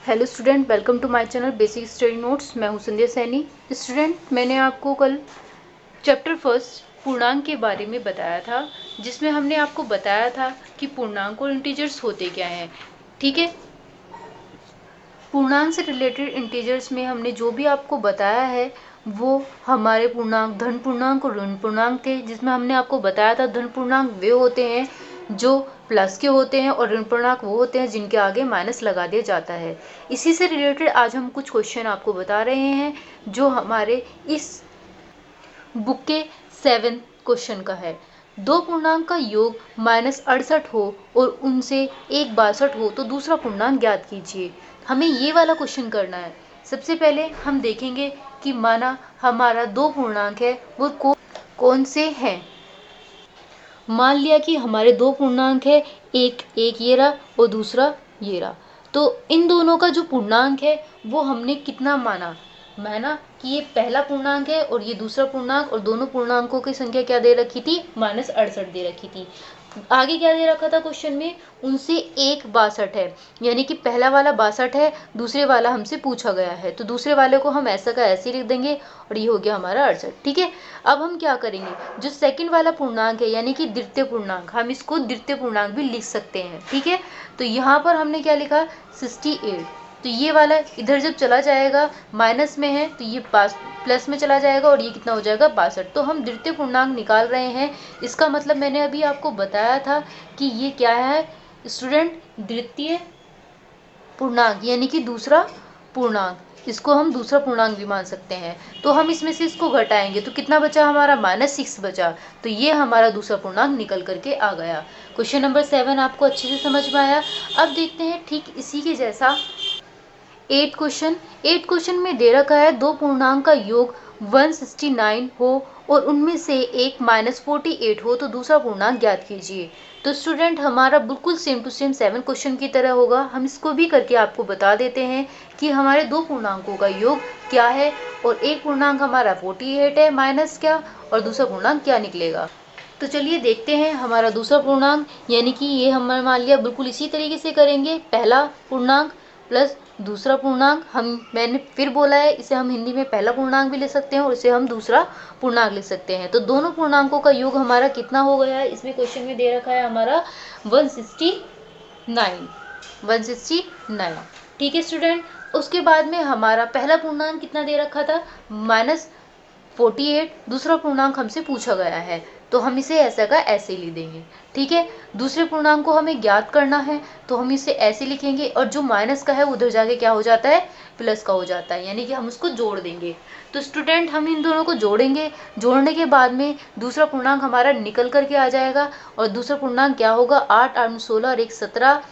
Hello student, welcome to my channel basic study notes. मैं हूं संध्या Saini. Student, मैंने आपको कल चैप्टर फर्स्ट पूर्णांक के बारे में बताया था, जिसमें हमने आपको बताया था कि पूर्णांक और इंटीजर्स होते क्या हैं। ठीक है, पूर्णांक से रिलेटेड इंटीजर्स में हमने जो भी आपको बताया है वो हमारे पूर्णांक धन पूर्णांक और ऋण पूर्णांक थे, जिसमें हमने आपको बताया था धन पूर्णांक वे होते हैं जो प्लस के होते हैं और ऋण पूर्णांक वो होते हैं जिनके आगे माइनस लगा दिया जाता है। इसी से रिलेटेड आज हम कुछ क्वेश्चन आपको बता रहे हैं जो हमारे इस बुक के 7 क्वेश्चन का है। दो पूर्णांक का योग -68 हो और उनसे एक 62 हो तो दूसरा पूर्णांक ज्ञात कीजिए। हमें ये वाला क्वेश्चन करना है। सबसे पहले हम देखेंगे कि माना हमारा दो पूर्णांक है वो कौन से हैं। मान लिया कि हमारे दो पूर्णांक है, एक ये रहा और दूसरा ये रहा। तो इन दोनों का जो पूर्णांक है वो हमने कितना माना कि ये पहला पूर्णांक है और ये दूसरा पूर्णांक, और दोनों पूर्णांकों की संख्या क्या दे रखी थी, -68 दे रखी थी। आगे क्या दे रखा था क्वेश्चन में, उनसे एक 62 है, यानी कि पहला वाला 62 है, दूसरे वाला हमसे पूछा गया है, तो दूसरे वाले को हम ऐसा का ऐसे ही लिख देंगे और ये हो गया हमारा 68। ठीक है, अब हम क्या करेंगे, जो सेकंड वाला पूर्णांक है यानी कि द्वितीय पूर्णांक, हम इसको द्वितीय पूर्णांक भी लिख सकते हैं। ठीक है, तो यहाँ पर हमने क्या लिखा 68, तो ये वाला इधर जब चला जाएगा माइनस में है तो ये प्लस में चला जाएगा और ये कितना हो जाएगा 62। तो हम द्वितीय पूर्णांक निकाल रहे हैं। इसका मतलब मैंने अभी आपको बताया था कि ये क्या है स्टूडेंट, द्वितीय पूर्णांक यानी कि दूसरा पूर्णांक, इसको हम दूसरा पूर्णांक भी मान सकते हैं। तो हम इसमें से इसको घटाएंगे तो कितना बचा हमारा, -6 बचा। तो ये हमारा दूसरा पूर्णांक निकल करके आ गया। क्वेश्चन नंबर 7 आपको अच्छे से समझ में आया। अब देखते हैं ठीक इसी के जैसा 8 क्वेश्चन में दे रखा है दो पूर्णांक का योग 169 हो और उनमें से एक -48 हो तो दूसरा पूर्णांक ज्ञात कीजिए। तो स्टूडेंट हमारा बिल्कुल सेम टू सेम 7 क्वेश्चन की तरह होगा। हम इसको भी करके आपको बता देते हैं कि हमारे दो पूर्णांकों का योग क्या है और एक पूर्णांक हमारा 48 है माइनस क्या, और दूसरा पूर्णांक क्या निकलेगा। तो चलिए देखते हैं हमारा दूसरा पूर्णांक, यानी कि ये हमने मान लिया बिल्कुल इसी तरीके से करेंगे। पहला पूर्णांक प्लस दूसरा पूर्णांक, मैंने फिर बोला है इसे हम हिंदी में पहला पूर्णांक भी ले सकते हैं और इसे हम दूसरा पूर्णांक लिख सकते हैं। तो दोनों पूर्णांकों का योग हमारा कितना हो गया है, इसमें क्वेश्चन में दे रखा है हमारा 169। ठीक है स्टूडेंट, उसके बाद में हमारा पहला पूर्णांक कितना दे रखा था, -48, दूसरा पूर्णांक हमसे पूछा गया है तो हम इसे ऐसा का ऐसे ही लिख देंगे। ठीक है, दूसरे पूर्णांक को हमें ज्ञात करना है तो हम इसे ऐसे लिखेंगे और जो माइनस का है उधर जाके क्या हो जाता है, प्लस का हो जाता है, यानी कि हम उसको जोड़ देंगे। तो स्टूडेंट हम इन दोनों को जोड़ेंगे, जोड़ने के बाद में दूसरा पूर्णांक हमारा निकल करके आ जाएगा और दूसरा पूर्णांक क्या होगा, 8 8 16 और 1 17,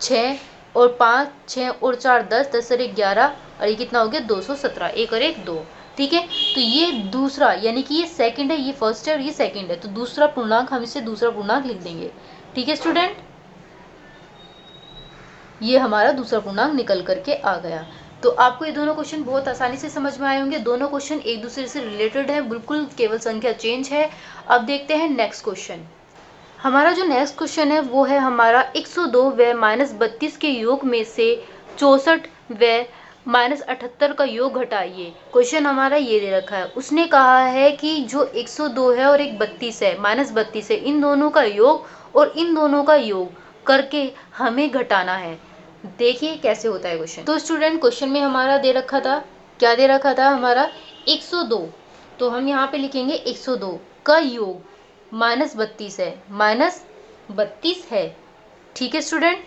6 और 5 6 और 4 10 10 और 1 11 और ये कितना हो गया 217, 1 और 1 2। ठीक है, तो ये दूसरा यानी कि ये सेकंड है, ये फर्स्ट है और ये सेकंड है, तो दूसरा पूर्णांक हम इसे दूसरा पूर्णांक लिख देंगे। ठीक है स्टूडेंट, ये हमारा दूसरा पूर्णांक निकल करके आ गया। तो आपको ये दोनों क्वेश्चन बहुत आसानी से समझ में आए होंगे। दोनों क्वेश्चन एक दूसरे से रिलेटेड है, बिल्कुल केवल संख्या चेंज है। अब देखते हैं नेक्स्ट क्वेश्चन। हमारा जो नेक्स्ट क्वेश्चन है वो है हमारा 102 व -32 के योग में से 64 व -78 का योग घटाइए। क्वेश्चन हमारा ये दे रखा है, उसने कहा है कि जो 102 है और एक 32 है -32 है, इन दोनों का योग और इन दोनों का योग करके हमें घटाना है। देखिए कैसे होता है क्वेश्चन। तो स्टूडेंट क्वेश्चन में हमारा दे रखा था, क्या दे रखा था हमारा 102, तो हम यहाँ पे लिखेंगे 102 का योग -32 है, -32 है। ठीक है स्टूडेंट,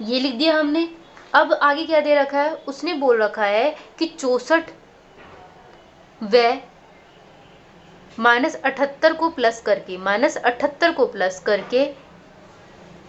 ये लिख दिया हमने। अब आगे क्या दे रखा है, उसने बोल रखा है कि 64 व -78 को प्लस करके, -78 को प्लस करके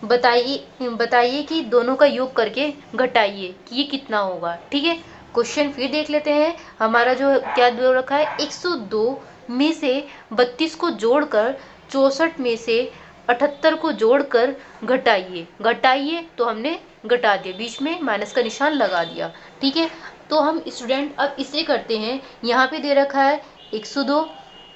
बताइए कि दोनों का योग करके घटाइए कि ये कितना होगा। ठीक है, क्वेश्चन फिर देख लेते हैं। हमारा जो क्या दे रखा है, 102 में से 32 को जोड़कर 64 में से 78 को जोड़कर घटाइए तो हमने घटा दिया, बीच में माइनस का निशान लगा दिया। ठीक है, तो हम स्टूडेंट अब इसे करते हैं। यहाँ पे दे रखा है 102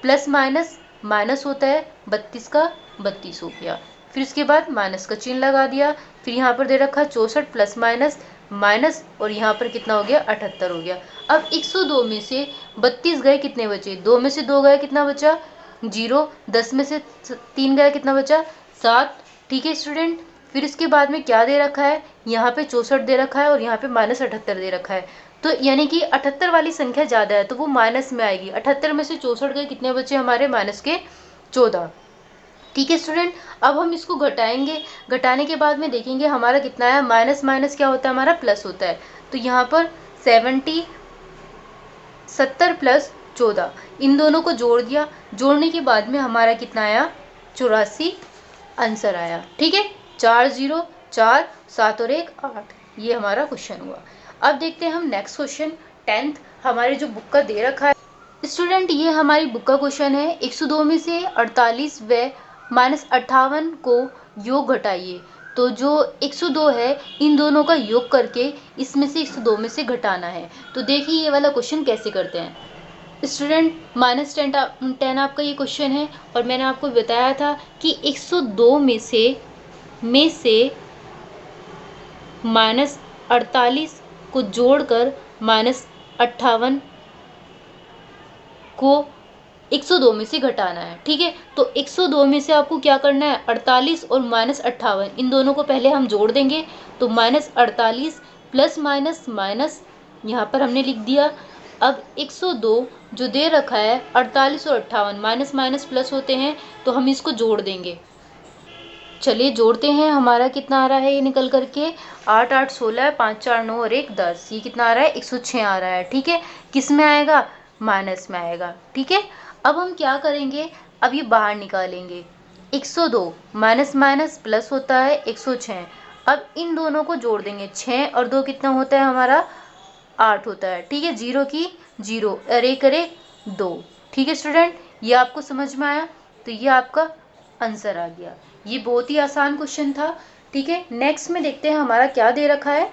प्लस माइनस, माइनस होता है 32 का 32 हो गया, फिर उसके बाद माइनस का चिन्ह लगा दिया। फिर यहाँ पर दे रखा 64 प्लस माइनस माइनस, और यहाँ पर कितना हो गया 78 हो गया। अब 102 में से 32 गए, कितने बचे, 2 में से 2 गए, कितना बचा 0, 10 में से 3 गए, कितना बचा 7। ठीक है स्टूडेंट, फिर इसके बाद में क्या दे रखा है, यहाँ पे 64 दे रखा है और यहाँ पे -78 दे रखा है। तो यानी कि 78 वाली संख्या ज़्यादा है तो वो माइनस में आएगी। 78 में से 64 गए, कितने बचे हमारे माइनस के 14। ठीक है स्टूडेंट, अब हम इसको घटाएंगे, घटाने के बाद में देखेंगे हमारा कितना है, माइनस माइनस क्या होता है हमारा प्लस होता है। तो यहाँ पर 70 प्लस 14, इन दोनों को जोड़ दिया, जोड़ने के बाद में हमारा कितना आया 84 आंसर आया। ठीक है, 4 0 4 7 और 1 8, ये हमारा क्वेश्चन हुआ। अब देखते हैं हम नेक्स्ट क्वेश्चन 10th हमारे जो बुक का दे रखा है। स्टूडेंट ये हमारी बुक का क्वेश्चन है, 102 में से 48 व -58 को योग घटाइए। तो जो 102 है इन दोनों का योग करके इसमें से 102 में से घटाना है। तो देखिए ये वाला क्वेश्चन कैसे करते हैं। स्टूडेंट -10 आपका ये क्वेश्चन है और मैंने आपको बताया था कि 102 में से -48 को जोड़कर -58 को 102 में से घटाना है। ठीक है, तो 102 में से आपको क्या करना है, 48 और -58 इन दोनों को पहले हम जोड़ देंगे। तो -48 प्लस माइनस माइनस यहाँ पर हमने लिख दिया। अब 102 जो दे रखा है, 48 और 58 माइनस माइनस प्लस होते हैं तो हम इसको जोड़ देंगे। चलिए जोड़ते हैं, हमारा कितना आ रहा है ये निकल करके 8 8 16, 5 4 9 और 1 10, ये कितना आ रहा है 106 आ रहा है। ठीक है, किस में आएगा, माइनस में आएगा। ठीक है, अब हम क्या करेंगे, अब ये बाहर निकालेंगे। 102 माइनस माइनस प्लस होता है 106। अब इन दोनों को जोड़ देंगे, 6 और 2 कितना होता है हमारा 8 होता है। ठीक है, 0 की 0 और 1 करे 2। ठीक है स्टूडेंट, ये आपको समझ में आया, तो ये आपका आंसर आ गया। ये बहुत ही आसान क्वेश्चन था। ठीक है, नेक्स्ट में देखते हैं हमारा क्या दे रखा है।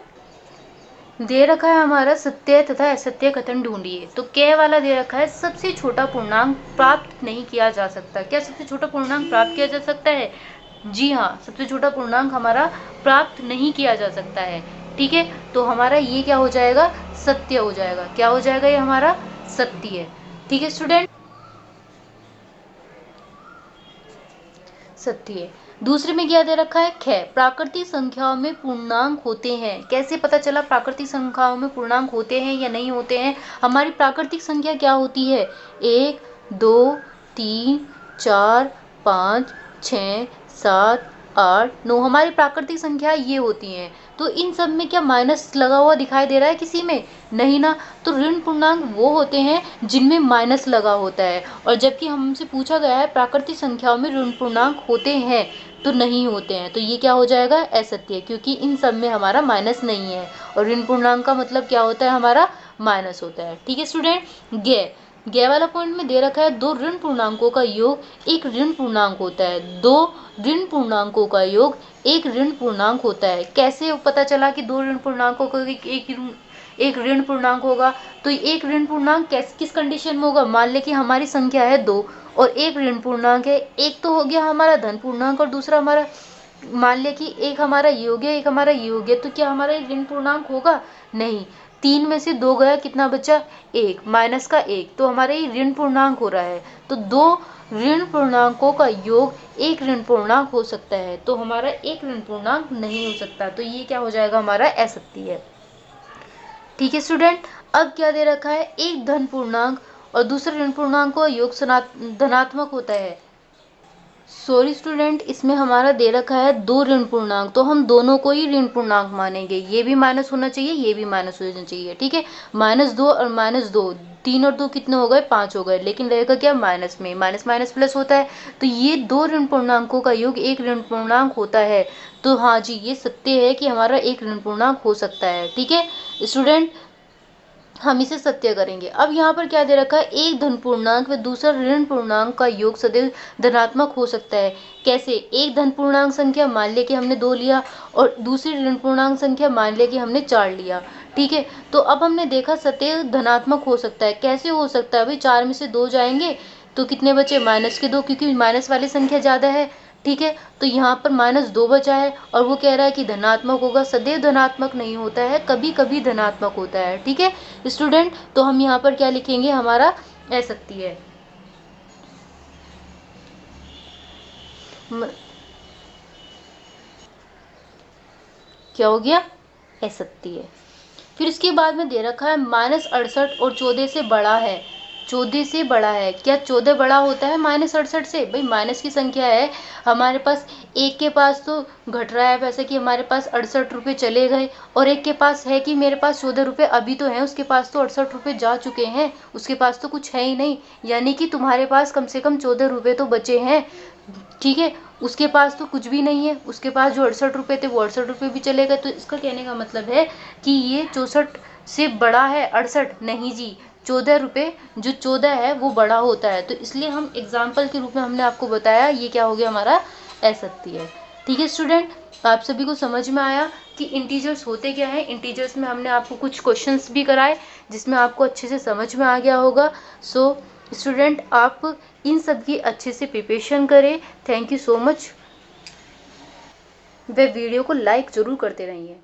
दे रखा है हमारा सत्य तथा असत्य कथन ढूंढिए। तो क्या वाला दे रखा है, सबसे छोटा पूर्णांक प्राप्त नहीं किया जा सकता। क्या सबसे छोटा पूर्णांक प्राप्त किया जा सकता है, जी हाँ, सबसे छोटा पूर्णांक हमारा प्राप्त नहीं किया जा सकता है। ठीक है, तो हमारा ये क्या हो जाएगा, सत्य हो जाएगा। क्या हो जाएगा, ये हमारा सत्य है। ठीक है स्टूडेंट, सत्य है। दूसरे में क्या दे रखा है, ख, प्राकृतिक संख्याओं में पूर्णांक होते हैं। कैसे पता चला प्राकृतिक संख्याओं में पूर्णांक होते हैं या नहीं होते हैं। हमारी प्राकृतिक संख्या क्या होती है, 1 2 3 4 5 6 7 8 9, हमारी प्राकृतिक संख्या ये होती हैं। तो इन सब में क्या माइनस लगा हुआ दिखाई दे रहा है किसी में, नहीं ना। तो ऋण पूर्णांक वो होते हैं जिनमें माइनस लगा होता है, और जबकि हमसे पूछा गया है प्राकृतिक संख्याओं में ऋण पूर्णांक होते हैं तो नहीं होते हैं। तो ये क्या हो जाएगा, असत्य, क्योंकि इन सब में हमारा माइनस नहीं है। और ऋण पूर्णांक का मतलब क्या होता है, हमारा माइनस होता है। ठीक है स्टूडेंट, गै वाला पॉइंट में दे रखा है, दो ऋण पूर्णांकों का योग एक ऋण पूर्णांक होता है। दो ऋण पूर्णांकों का योग एक ऋण पूर्णांक होता है। कैसे पता चला कि दो ऋण पूर्णांकों का एक ऋण पूर्णांक होगा। तो एक ऋण पूर्णांक किस कंडीशन में होगा, मान ले कि हमारी संख्या है 2 और एक ऋण पूर्णांक है। एक तो हो गया हमारा धन पूर्णांक और दूसरा हमारा, मान लिया कि एक हमारा योग है एक हमारा योग है, तो क्या हमारा ऋण पूर्णांक होगा, नहीं। 3 में से 2 गया, कितना बचा 1, माइनस का 1, तो हमारा ये ऋण पूर्णांक हो रहा है। तो दो ऋण पूर्णांकों का योग एक ऋण पूर्णांक हो सकता है, तो हमारा एक ऋण पूर्णांक नहीं हो सकता। तो ये क्या हो जाएगा, हमारा असत्य है। ठीक है स्टूडेंट, अब क्या दे रखा है, एक धन पूर्णांक और दूसरे ऋण पूर्णांक का योग धनात्मक होता है। सॉरी स्टूडेंट, इसमें हमारा दे रखा है दो ऋण पूर्णांक, तो हम दोनों को ही ऋण पूर्णांक मानेंगे। ये भी माइनस होना चाहिए, ये भी माइनस होना चाहिए। ठीक है, -2 और -2, 3 और 2 कितने हो गए, 5 हो गए, लेकिन रहेगा क्या, माइनस में। माइनस माइनस प्लस होता है, तो ये दो ऋण पूर्णांकों का योग एक ऋण पूर्णांक होता है। तो हाँ जी, ये सत्य है कि हमारा एक ऋण पूर्णांक हो सकता है। ठीक है स्टूडेंट, हम इसे सत्य करेंगे। अब यहाँ पर क्या दे रखा है, एक धन पूर्णांक व दूसरा ऋण पूर्णांक का योग सदैव धनात्मक हो सकता है। कैसे, एक धन पूर्णांक संख्या मान लिया कि हमने 2 लिया और दूसरी ऋण पूर्णांक संख्या मान लिया कि हमने 4 लिया। ठीक है, तो अब हमने देखा सदैव धनात्मक हो सकता है। कैसे हो सकता है भाई, 4 में से 2 जाएंगे तो कितने बचे, -2, क्योंकि माइनस वाली संख्या ज़्यादा है। ठीक है, तो यहाँ पर -2 बचा है और वो कह रहा है कि धनात्मक होगा। सदैव धनात्मक नहीं होता है, कभी कभी धनात्मक होता है। ठीक है स्टूडेंट, तो हम यहाँ पर क्या लिखेंगे, हमारा असत्य है। क्या हो गया, असत्य है। फिर उसके बाद में दे रखा है -68 और 14 से बड़ा है। 14 से बड़ा है, क्या 14 बड़ा होता है -68 से? भाई माइनस की संख्या है हमारे पास, एक के पास तो घट रहा है पैसे कि हमारे पास 68 रुपये चले गए, और एक के पास है कि मेरे पास 14 रुपये अभी तो हैं, उसके पास तो 68 रुपये जा चुके हैं, उसके पास तो कुछ है ही नहीं। यानी कि तुम्हारे पास कम से कम 14 रुपये तो बचे हैं। ठीक है, उसके पास तो कुछ भी नहीं है, उसके पास जो 68 रुपये थे वो 68 रुपये भी चले गए। तो इसका कहने का मतलब है कि ये 64 से बड़ा है 68 नहीं जी, 14 रुपये, जो 14 है वो बड़ा होता है। तो इसलिए हम एग्जाम्पल के रूप में हमने आपको बताया, ये क्या हो गया, हमारा असत्य है। ठीक है स्टूडेंट, आप सभी को समझ में आया कि इंटीजर्स होते क्या हैं। इंटीजर्स में हमने आपको कुछ क्वेश्चंस भी कराए जिसमें आपको अच्छे से समझ में आ गया होगा। सो स्टूडेंट, आप इन सब की अच्छे से प्रिपरेशन करें। Thank you so much. Way video को लाइक ज़रूर करते रहिए।